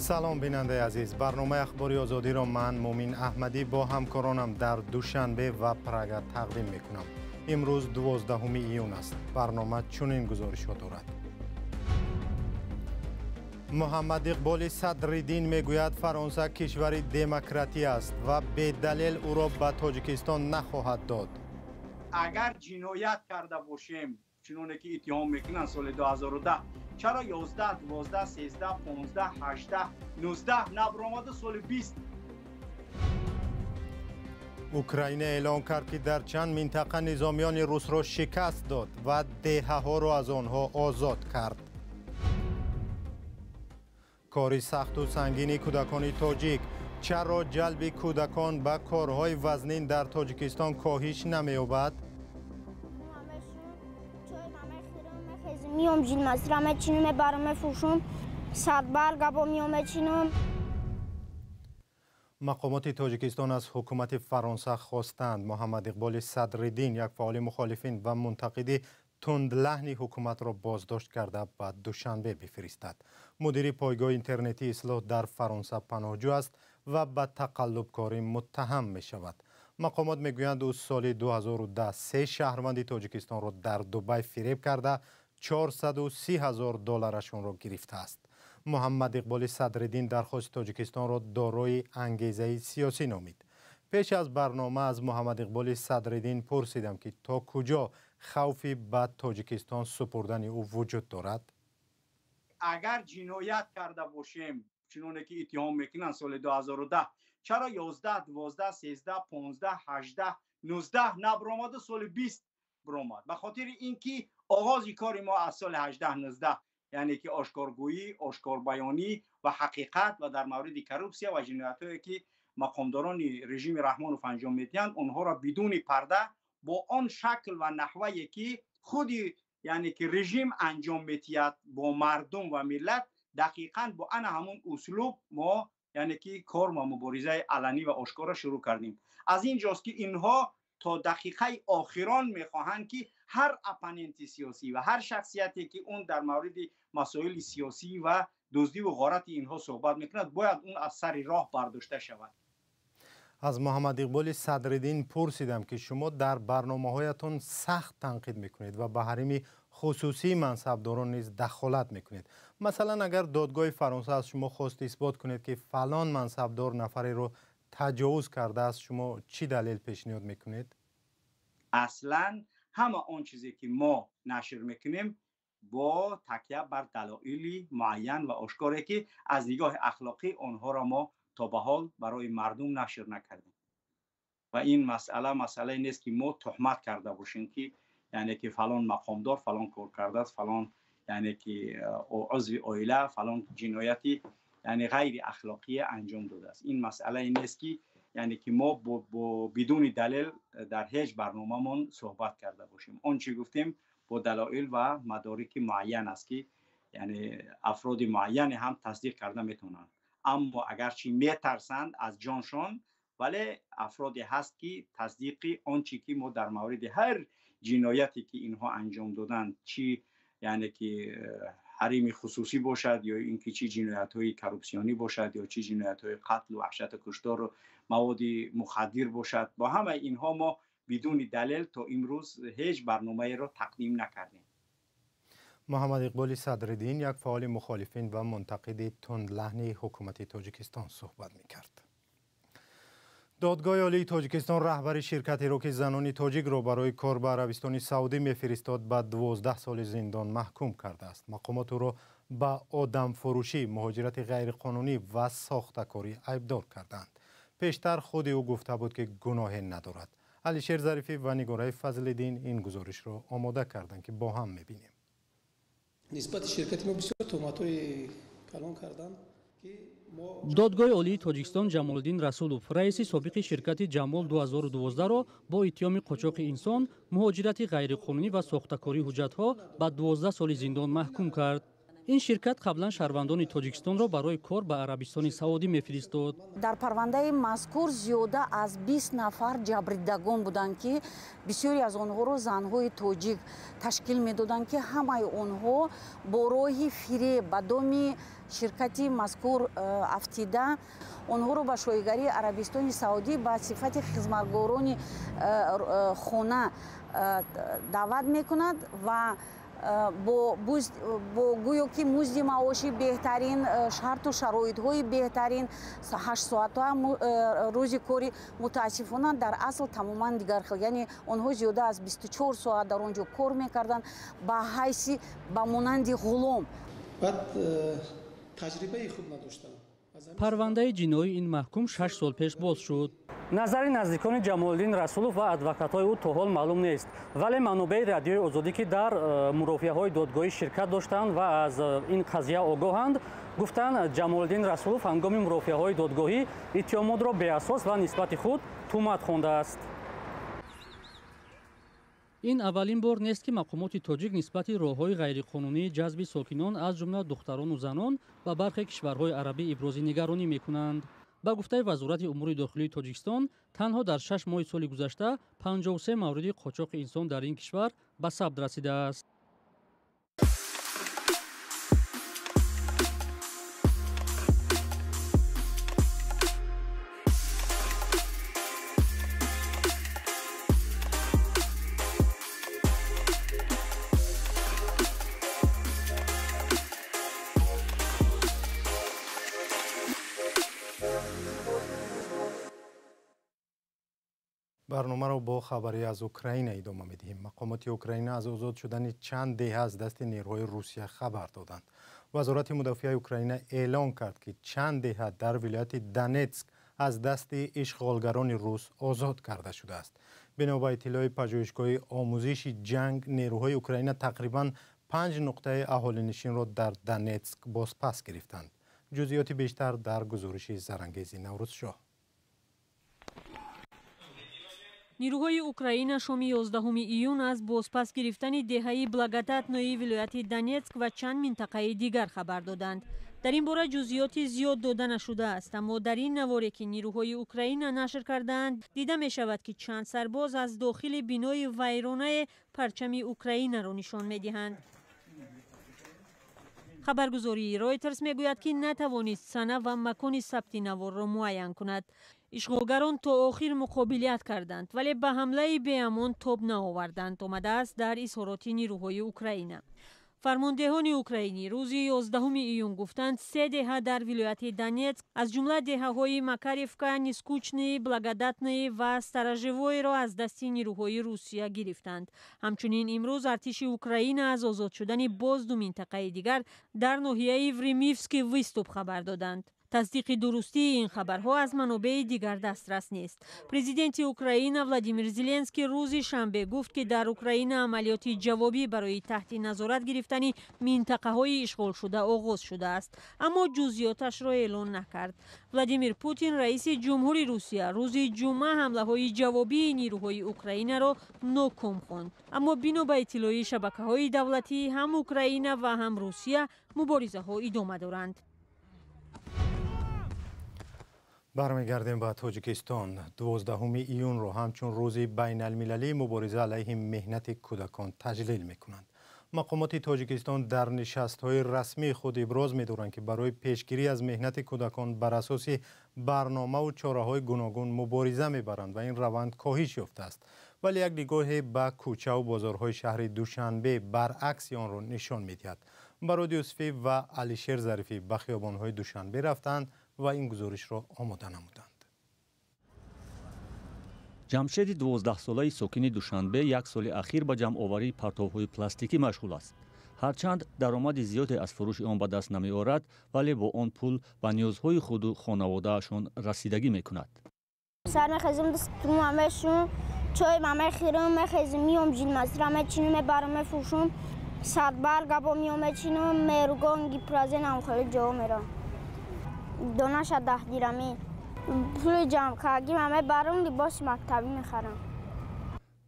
سلام بیننده عزیز، برنامه اخباری آزادی را من مومین احمدی با همکارانم در دوشنبه و پرگ تقدیم میکنم. امروز 12 ایون است. برنامه چنین گزارش دارد. محمد اقبال صدرالدین میگوید فرانسه کشوری دموکراتی است و به دلیل او را به تاجیکستان نخواهد داد. اگر جنایت کرده باشیم چنانه که اتهام میکنن سال 2010 چرا 11 12 13 15 18 19 نبرآمده سال 20؟ اوکراین اعلام کرد که در چند منطقه نظامیان روس را شکست داد و دهه‌ها را از آنها آزاد کرد. کاری سخت و سنگین کودکان تاجیک، چرا جلب کودکان به کارهای وزنین در تاجیکستان کاهش نمی‌یابد؟ میام جین مسرم چینم برام فروشم صد برگا میام چینم. مقامات تاجیکستان از حکومت فرانسه خواستند محمد اقبال صدرالدین، یک فعال مخالفین و منتقد تندلحن حکومت را بازداشت کرده به دوشنبه بفرستد. مدیر پایگاه اینترنتی اصلاح در فرانسه پناهجو است و به تقلبکاری متهم می شود. مقامات میگویند او سال 2010 3 شهروند تاجیکستان را در دبی فریب کرده 430,000 دلارشون را گرفته است. محمد اقبال صدرالدین درخواست تاجیکستان را دارای انگیزه سیاسی نامید. پیش از برنامه از محمد اقبال صدرالدین پرسیدم که تا کجا خوفی به تاجیکستان سپردن او وجود دارد. اگر جنایت کرده باشیم چنانه که اتهام میکنن سال 2010 چرا 11 12 13 15 18 19 نبرآمده سال 20 برآمد؟ به خاطر اینکه آغاز کار ما از سال 18 19 یعنی که آشکارگویی، آشکار بیانی و حقیقت و در مورد کروپسیا و جنایت‌هایی که مقامداران رژیم رحمانوف انجام میدهند اونها را بدون پرده با آن شکل و نحوهی که خودی یعنی که رژیم انجام میدهد با مردم و ملت دقیقاً با آن همون اسلوب ما یعنی که کار ما مبارزه علنی و آشکارا شروع کردیم. از اینجاست که اینها تا دقیقه آخران میخواهند که هر اپوننت سیاسی و هر شخصیتی که اون در مورد مسائل سیاسی و دزدی و غارت اینها صحبت میکند باید اون از سر راه برداشته شود. از محمد اقبال صدرالدین پرسیدم که شما در برنامه‌هایتان سخت تنقید میکنید و به حریم خصوصی منصبداران نیز دخالت میکنید. مثلا اگر دادگاه فرانسه از شما خواست اثبات کنید که فلان منصبدار نفری رو تجاوز کرده است، شما چی دلیل پیشنهاد میکنید؟ اصلا همه آن چیزی که ما نشر میکنیم با تکیه بر دلایل معین و آشکاری که از نگاه اخلاقی آنها را ما تا به حال برای مردم نشر نکردیم. و این مسئله نیست که ما تهمت کرده باشیم که یعنی که فلان مقامدار فلان کار کرده است، فلان یعنی که عضو عائله فلان جنایتی یعنی غیر اخلاقی انجام داده است. این مسئله نیست که یعنی که ما بدون دلیل در هیچ برنامه‌مون صحبت کرده باشیم. آن چی گفتیم با دلایل و مدارک معین است که یعنی افراد معین هم تصدیق کرده میتونن. اما اگرچه میترسند از جانشان ولی افرادی هست که تصدیق آنچه که ما در مورد هر جنایتی که اینها انجام دادن چی یعنی که حریم خصوصی باشد یا اینکه چی جنایت‌های کروپسیونی باشد یا چی جنایت‌های قتل و وحشت کشتار و مواد مخدر باشد، با همه اینها ما بدون دلیل تا امروز هیچ برنامه‌ای را تقدیم نکردیم. محمد اقبال صدرالدین یک فعال مخالفین و منتقد تندلحن حکومت تاجیکستان صحبت می‌کرد. دادگاه عالی تاجیکستان رهبر شرکت راک زنان تاجیک را برای کار به عربستان سعودی میفرستاد به 12 سال زندان محکوم کرده است. مقامات او را به آدم فروشی، مهاجرت غیرقانونی و ساخته‌کاری ایبدار کردند. پیشتر خود او گفته بود که گناهی ندارد. علیشیر ظریفی و نگاره فضل‌الدین این گزارش را آماده کردند که با هم می‌بینیم. نسبت شرکت ما بسیار تهمت‌های کلان کردند. دادگاه عالی تاجیکستان جمالالدین расулов раиси собиқи ширкати ҷамол 2012-ро бо иттиҳоми қочоқи инсон, муҳоҷирати ғайриқонунӣ ва сохтакории ҳуҷҷатҳо ба 12 соли зиндон маҳкум кард. ин ширкат қаблан шаҳрвандони тоҷикистонро барои кор ба арабистони саудӣ мефиристод. дар парвандаи мазкур зиёда аз 20 нафар ҷабридагон буданд ки бисёре аз онҳоро занҳои тоҷик ташкил медоданд ки ҳамаи онҳо бо роҳи фиреб ба доми ширкати мазкур афтида онҳоро ба шоигарии Арабистони Саудӣ ба сифати хизматгорони хона даъват мекунад ва бо гӯё ки музди маоши беҳтарин, шарту шароитҳои беҳтарин, 8 соатҳои рӯзи кори мутаассифона дар асл тамоман дигар хел, яъне онҳо зиёда аз 24 соат дар он ҷо кор мекарданд ба ҳайси ба монанди ғулом. баъд таҷрибаи хуб надоштам. парвандаи ҷиноии ин маҳкум 6 сол пеш боз шуд. назари наздикони Ҷамолиддин Расулов ва адвокатҳои ӯ то ҳол маълум нест, вале манобаи радиои озодӣ ки дар мурофиаҳои додгоҳӣ ширкат доштанд ва аз ин қазия огоҳанд, гуфтанд Ҷамолиддин Расулов ҳангоми мурофиаҳои додгоҳӣ иттиҳомотро беасос ва нисбати худ тӯҳмат хондааст. ин аввалин бор нест ки мақомоти тоҷик нисбати роҳҳои ғайриқонунии ҷазби сокинон аз ҷумла духтарону занон ба бархе кишварҳои арабӣ ибрози нигаронӣ мекунанд. ба гуфтаи вазорати умури дохилии Тоҷикистон, танҳо дар 6 моҳи соли гузашта 53 мавриди қочоқи инсон дар ин кишвар ба сабт расидааст. برنامه را با خبری از اوکراین ادامه می‌دهیم. مقامات اوکراین از آزاد شدن چند دهه از دست نیروهای روسیه خبر دادند. وزارت مدافع اوکراین اعلام کرد که چند دهه در ولایت دانتسک از دست اشغالگران روس آزاد کرده شده است. بنا به اطلاع پژوهشگاه آموزش جنگ، نیروهای اوکراین تقریباً 5 نقطه اهالی‌نشین را در دانتسک بازپس گرفتند. جزئیات بیشتر در گزارش زرانگیز نوروز شاه. نیروهای اوکراین شام 11 ایون از بازپس گرفتن دهه بلاگاتاتنوی ولایت دانتسک و چند منطقه دیگر خبر دادند. در این باره جزئیات زیاد داده نشده است، اما در این نواری که نیروهای اوکراین نشر کردند دیده می شود که چند سرباز از داخل بینای ویرانه پرچم اوکراین را نشان می دهند. خبرگزاری رایترز میگوید که نتوانست سنه و مکان ثبت نوار را معین کند. اشغالگران تا آخر مقابلیت کردند ولی به حمله بی‌امان تاب نآوردند. آمده است در اظهارات نیروهای اوکراین. فرماندهان اوکراینی روز 11 ایون گفتند 3 دهه در ولایت دانتسک از جمله دهه‌های مکاریفکا، نیسکوچنی، بلاگاداتنی و استراژوی را از دست نیروهای روسیه گرفتند. همچنین امروز ارتش اوکراین از آزاد شدن باز 2 منطقه دیگر در ناحیه وریمیفسک ویستوب خبر دادند. تصدیق درستی این خبرها از منابع دیگر دسترس نیست. پرزیدنت اوکراین ولادیمیر زلنسکی روز شنبه گفت که در اوکراین عملیات جوابی برای تحت نظارت گرفتن منطقه‌های اشغال شده آغاز شده است، اما جزئیاتش را اعلام نکرد. ولادیمیر پوتین رئیس جمهوری روسیه روز جمعه حمله‌های جوابی نیروهای اوکراین را ناکام خواند، اما بنا به اطلاع شبکه‌های دولتی هم اوکراین و هم روسیه مبارزه‌ها ادامه دارند. برمیگردیم به تاجیکستان. 12 ایون را همچون روز بین المللی مبارزه علیه مهنت کودکان تجلیل میکنند. مقامات تاجیکستان در نشست‌های رسمی خود ابراز می‌دارند که برای پیشگیری از مهنت کودکان بر اساس برنامه و چاره‌های گوناگون مبارزه می‌برند و این روند کاهش یافته است. ولی یک نگاه به کوچه و بازارهای شهر دوشنبه برعکس آن را نشان می‌دهد. برادی یوسفی و علیشیر ظریفی به خیابان‌های دوشنبه رفتند و این گزارش را آماده نمودند. ҷамшеди 12 солаи сокини душанбе як соли ахир ба ҷамъоварии партовҳои пластикӣ машғул аст. ҳарчанд даромади зиёде аз фурӯши он ба даст намеорад, вале бо он пул ба ниёзҳои худу хонаводаашон расидагӣ мекунад. سر میخزیم دستم همشون چای میخورم میخزیم میام جیل مسرم چینم برام میفروشم صد برگ با میام چینم میرگان گیپرازه نمخاله جا میرم دانش 10 دیرمی پول جمع کردیم همه برام لباس مکتبی میخرم.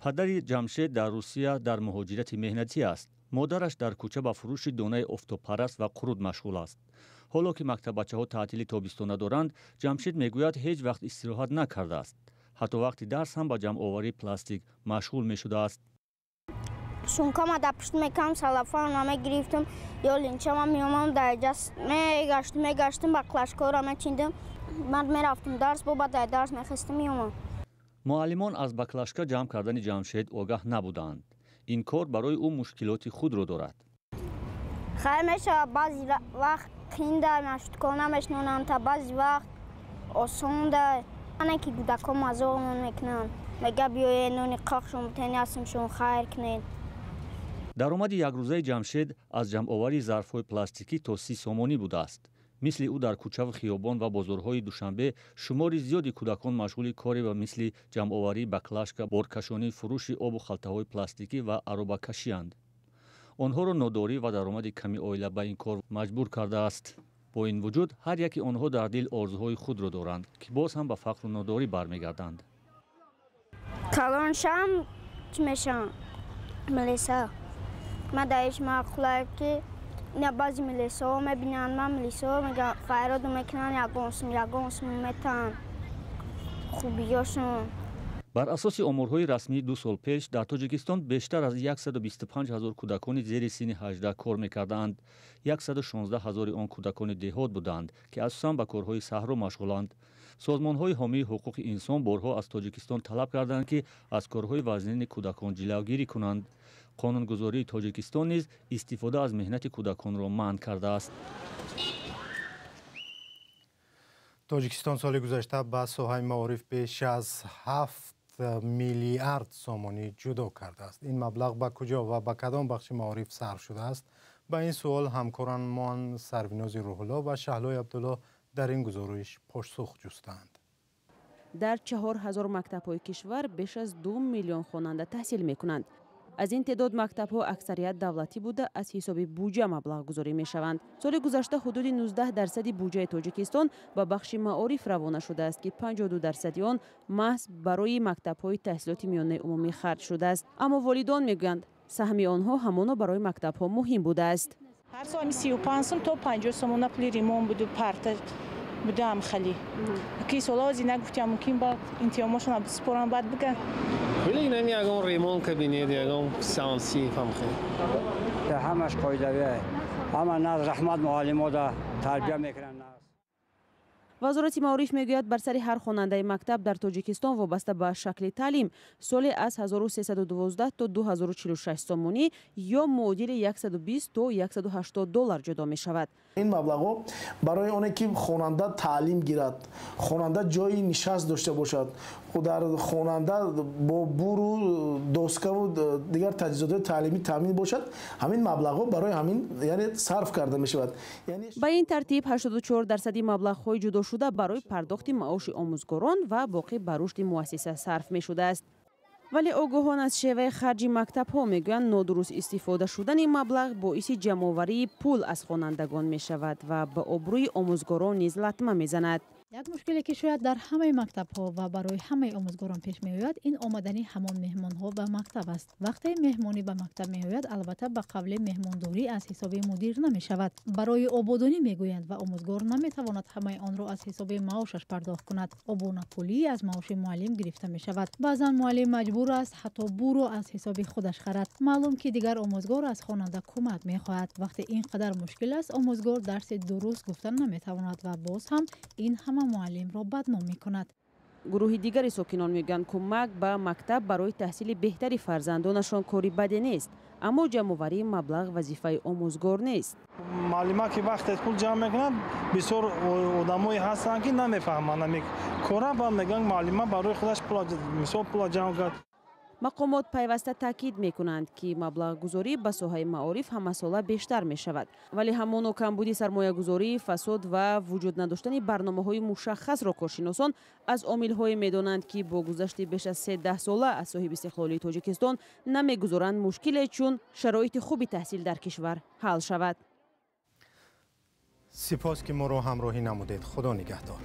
падари ҷамшед дар русия дар муҳоҷирати меҳнатӣ аст. модараш дар кӯча ба фурӯши донаи офтобпараст ва қуруд машғул аст. ҳоло ки мактаббачаҳо таътили тобистона доранд, ҷамшед мегӯяд ҳеҷ вақт истироҳат накардааст. ҳатто вақти дарс ҳам ба ҷамъоварии пластик машғул мешудааст. сумкама да пишт мекам салафонаме гирифтам ё линчама миёмам даҷас мегаштим ба клашкора мечиндим ман мерафтим дарс боба дар дарс мехистим миёмам. муаллимон аз баклашка ҷамъ кардани ҷамшед огаҳ набуданд. ин кор барои ӯ мушкилоти худро дорад. хайр мешавад баъзи вақт қин дар машуткона мешнонанд та баъзи вақт осон дар ане ки кӯдакон мазоқмон мекунанд мега биёед нони қоқшон бутени ҳастимшон хайр кунед. даромади якрӯзаи ҷамшед аз ҷамъоварии зарфҳои пластикӣ то 30 сомонӣ будааст. мисли ӯ дар кӯчаву хиёбон ва бозорҳои душанбе шумори зиёди кӯдакон машғули коре ва мисли ҷамъоварии баклашка, боркашонӣ, фурӯши обу халтаҳои пластикӣ ва аробакашианд. онҳоро нодорӣ ва даромади ками оила ба ин кор маҷбур кардааст. бо ин вуҷуд ҳар яки онҳо дар дил орзуҳои худро доранд ки боз ҳам ба фақру нодорӣ бармегарданд. калоншам чӣ мешавам милиса ман дар ҳеҷ маъқулае ки ина баъзи милисаҳо мебинанд ман милисаҳо мегӯям файроду мекунанд ягон сум метаҳанд хубиёшон. бар асоси оморҳои расмии 2 сол пеш дар тоҷикистон бештар аз 125 000 кӯдакони зери синни 18 кор мекарданд. 116 000 он кӯдакони деҳот буданд ки асосан ба корҳои саҳро машғуланд. созмонҳои ҳомии ҳуқуқи инсон борҳо аз тоҷикистон талаб карданд ки аз корҳои вазнини кӯдакон ҷилавгирӣ кунанд. қонунгузории тоҷикистон низ истифода аз меҳнати кӯдаконро манъ кардааст. тоҷикистон соли гузашта ба соҳаи маориф беш аз 7 миллиард сомонӣ ҷудо кардааст. ин маблағ ба куҷо ва ба кадом бахши маориф сарф шудааст? ба ин суол ҳамкоранмон сарвинози рӯҳулло ва шаҳлои абдулло дар ин гузориш посух ҷустанд. дар 4000 мактабҳои кишвар беш аз 2 миллион хонанда таҳсил мекунанд. аз ин теъдод мактабҳо аксарият давлатӣ буда аз ҳисоби буҷа маблағгузорӣ мешаванд. соли гузашта ҳудуди 19% буҷаи тоҷикистон ба бахши маориф равона шудааст ки 52% он маҳз барои мактабҳои таҳсилоти миёнаи умумӣ харҷ шудааст. аммо волидон мегӯянд саҳми онҳо ҳамоно барои мактабҳо муҳим будааст. ҳар соли 35 сум то 50 сомона пули ремон буду парта будам хали ки сола зина гуфтам мумкин ба интиомошон спорам бад биган ولی این یکم ریمون کبینید یکم سانسی فهمخه. همش قاعده‌ایه. همه ناز رحمت معلم‌ها دا تربیت میکنن. вазорати маориф мегӯяд бар сари ҳар хонандаи мактаб дар тоҷикистон вобаста ба шакли таълим соле аз 1312 то 2046 сомонӣ ё муодили 120 то 180 доллар ҷудо мешавад. ин маблағҳо барои оне ки хонанда таълим гирад, хонанда ҷои нишаст дошта бошад, дар хонанда бо буру доскаву дигар таҷҳизоти таълимӣ таъмин бошад, ҳамин маблағҳо барои ҳамин яъне сарф карда мешавад. ба ин тартиб 84% маблағҳои ҷудо шуда барои пардохти маоши омӯзгорон ва боқӣ ба рушди муассиса сарф мешудааст. вале огоҳон аз шеваи харҷи мактабҳо мегӯянд нодуруст истифода шудани маблағ боиси ҷамъоварии пул аз хонандагон мешавад ва ба обрӯи омӯзгорон низ латма мезанад. як мушкиле ки шояд дар ҳамаи мактабҳо ва барои ҳамаи омӯзгорон пеш меояд ин омадани ҳамон меҳмонҳо ба мактаб аст. вақте меҳмонӣ ба мактаб меояд албатта ба қавле меҳмондорӣ аз ҳисоби мудир намешавад. барои ободонӣ мегӯянд ва омӯзгор наметавонад ҳамаи онро аз ҳисоби маошаш пардохт кунад. обонапулӣ аз маоши муаллим гирифта мешавад. баъзан муаллим маҷбур аст ҳатто буро аз ҳисоби худаш харад. маълум ки дигар омӯзгор аз хонанда кӯмак мехоҳад. вақте ин қадар мушкил аст омӯзгор дарси дуруст гуфта наметавонад ва боз ҳам ин ҳама муаллимро бадном мекунад. гурӯҳи дигари сокинон мегӯянд кӯмак ба мактаб барои таҳсили беҳтари фарзандонашон кори баде нест, аммо ҷамъоварии маблағ вазифаи омӯзгор нест. маълима ки вақте пул ҷамъ мекунад бисёр одамое ҳастанд ки намефаҳманд кора ба мегӯянд маълима барои худаш мисол пула ҷамъ кард. мақомот пайваста таъкид мекунанд ки маблағгузорӣ ба соҳаи маориф ҳамасола бештар мешавад, вале ҳамоно камбуди сармоягузорӣ, фасод ва вуҷуд надоштани барномаҳои мушаххасро коршиносон аз омилҳое медонанд ки бо гузашти беш аз 13 сола аз соҳибистиқлолии тоҷикистон намегузоранд мушкиле чун шароити хуби таҳсил дар кишвар ҳал шавад. сипос ки моро ҳамроҳӣ намудед. худо нигаҳдор.